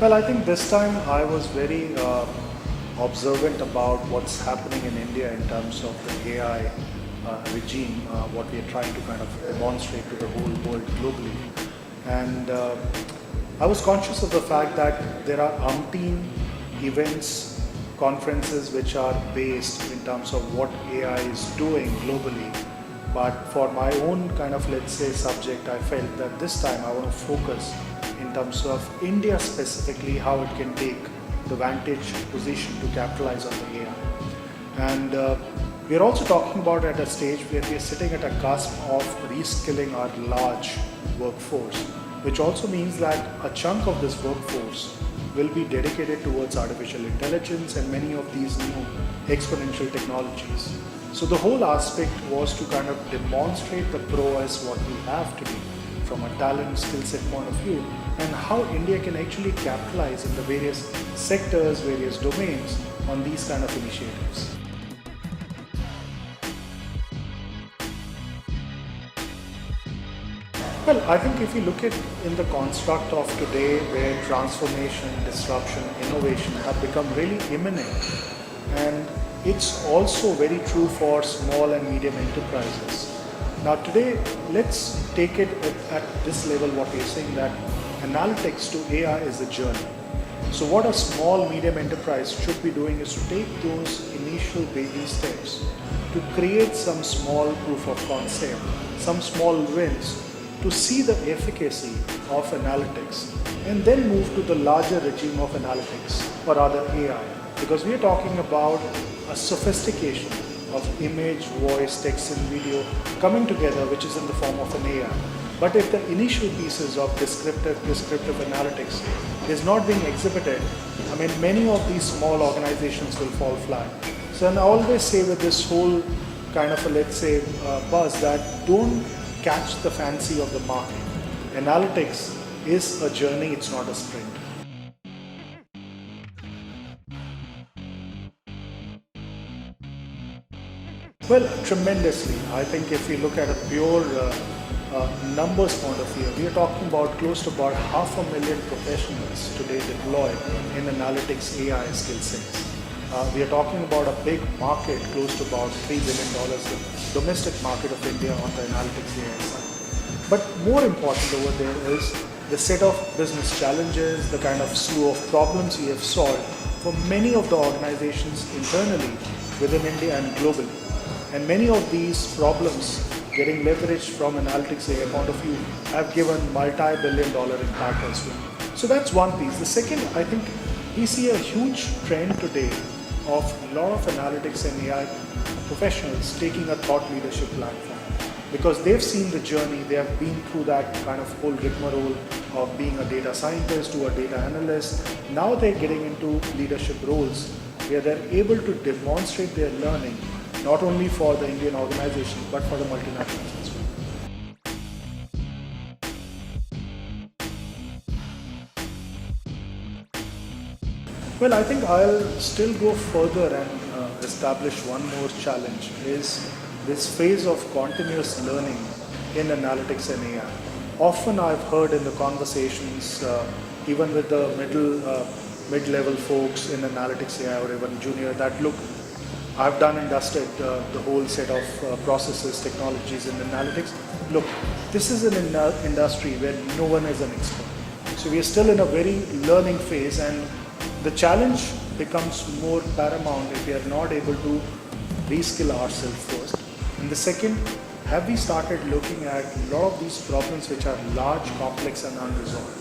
Well, I think this time I was very observant about what's happening in India in terms of the AI regime, what we are trying to kind of demonstrate to the whole world globally. And I was conscious of the fact that there are umpteen events, conferences which are based in terms of what AI is doing globally. But for my own kind of, let's say, subject, I felt that this time I want to focus in terms of India specifically, how it can take the vantage position to capitalize on the AI. And we are also talking about at a stage where we are sitting at a cusp of reskilling our large workforce, which also means that a chunk of this workforce will be dedicated towards artificial intelligence and many of these new exponential technologies. So the whole aspect was to kind of demonstrate the prowess what we have today from a talent skill set point of view, and how India can actually capitalize in the various sectors, various domains on these kind of initiatives. Well, I think if you look at in the construct of today where transformation, disruption, innovation have become really imminent, and it's also very true for small and medium enterprises. Now today, let's take it at this level what we're saying, that analytics to AI is a journey. So what a small medium enterprise should be doing is to take those initial baby steps to create some small proof of concept, some small wins to see the efficacy of analytics, and then move to the larger regime of analytics, or rather AI, because we are talking about a sophistication of image, voice, text and video coming together, which is in the form of an AI. But if the initial pieces of descriptive, prescriptive analytics is not being exhibited, I mean, many of these small organizations will fall flat. So I always say with this whole kind of a, let's say, buzz, that don't catch the fancy of the market. Analytics is a journey, it's not a sprint. Well, tremendously. I think if we look at a pure numbers point of view, we are talking about close to about 500,000 professionals today deployed in analytics AI skill sets. We are talking about a big market, close to about $3 billion, the domestic market of India on the analytics AI side. But more important over there is the set of business challenges, the kind of slew of problems we have solved for many of the organizations internally within India and globally. And many of these problems getting leveraged from analytics AI point of view have given multi-billion dollar impact as well. So that's one piece. The second, I think we see a huge trend today of a lot of analytics and AI professionals taking a thought leadership platform, because they've seen the journey, they have been through that kind of whole rigmarole of being a data scientist to a data analyst. Now they're getting into leadership roles where they're able to demonstrate their learning not only for the Indian organizations but for the multinationals as well. Well, I think I'll still go further and establish one more challenge, is this phase of continuous learning in analytics and AI. Often I've heard in the conversations, even with the mid-level folks in analytics AI or even junior, that look, I've done and dusted the whole set of processes, technologies in analytics. Look, this is an industry where no one is an expert. So we are still in a very learning phase, and the challenge becomes more paramount if we are not able to reskill ourselves first. And the second, have we started looking at a lot of these problems which are large, complex and unresolved?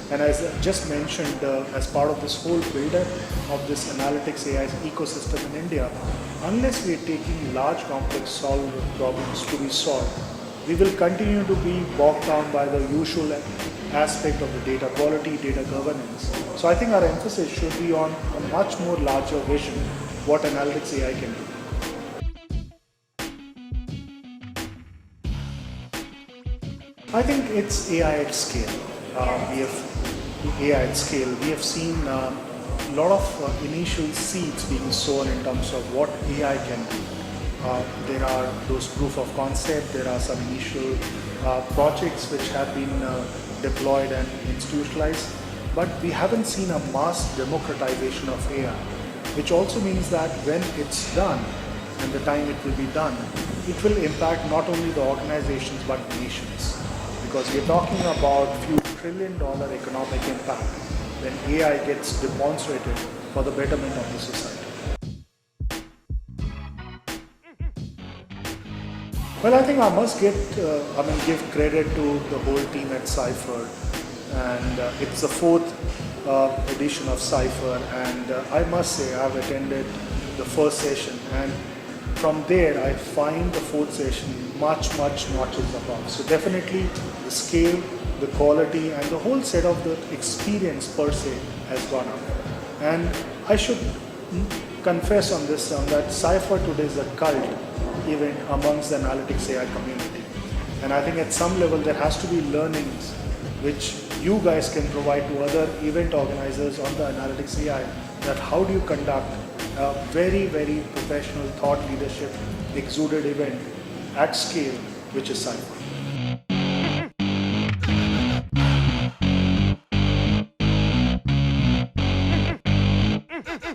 And as I just mentioned, as part of this whole build-up of this analytics AI ecosystem in India, unless we are taking large, complex solved problems to be solved, we will continue to be bogged down by the usual aspect of the data quality, data governance. So I think our emphasis should be on a much more larger vision, what analytics AI can do. I think it's AI at scale. We have AI at scale. We have seen a lot of initial seeds being sown in terms of what AI can do. There are those proof of concept. There are some initial projects which have been deployed and institutionalized. but we haven't seen a mass democratization of AI, which also means that when it's done and the time it will be done, it will impact not only the organizations but nations. Because we're talking about few $1 trillion economic impact when AI gets demonstrated for the betterment of the society. Well, I think I must give credit to the whole team at Cypher, and it's the fourth edition of Cypher, and I must say I've attended the first session, and from there I find the fourth session much notches above. So definitely the scale, the quality, and the whole set of the experience per se has gone up. And I should confess on this one that Cypher today is a cult event amongst the analytics AI community. And I think at some level there has to be learnings which you guys can provide to other event organizers on the analytics AI, that how do you conduct a very professional thought leadership exuded event at scale, which is Cypher.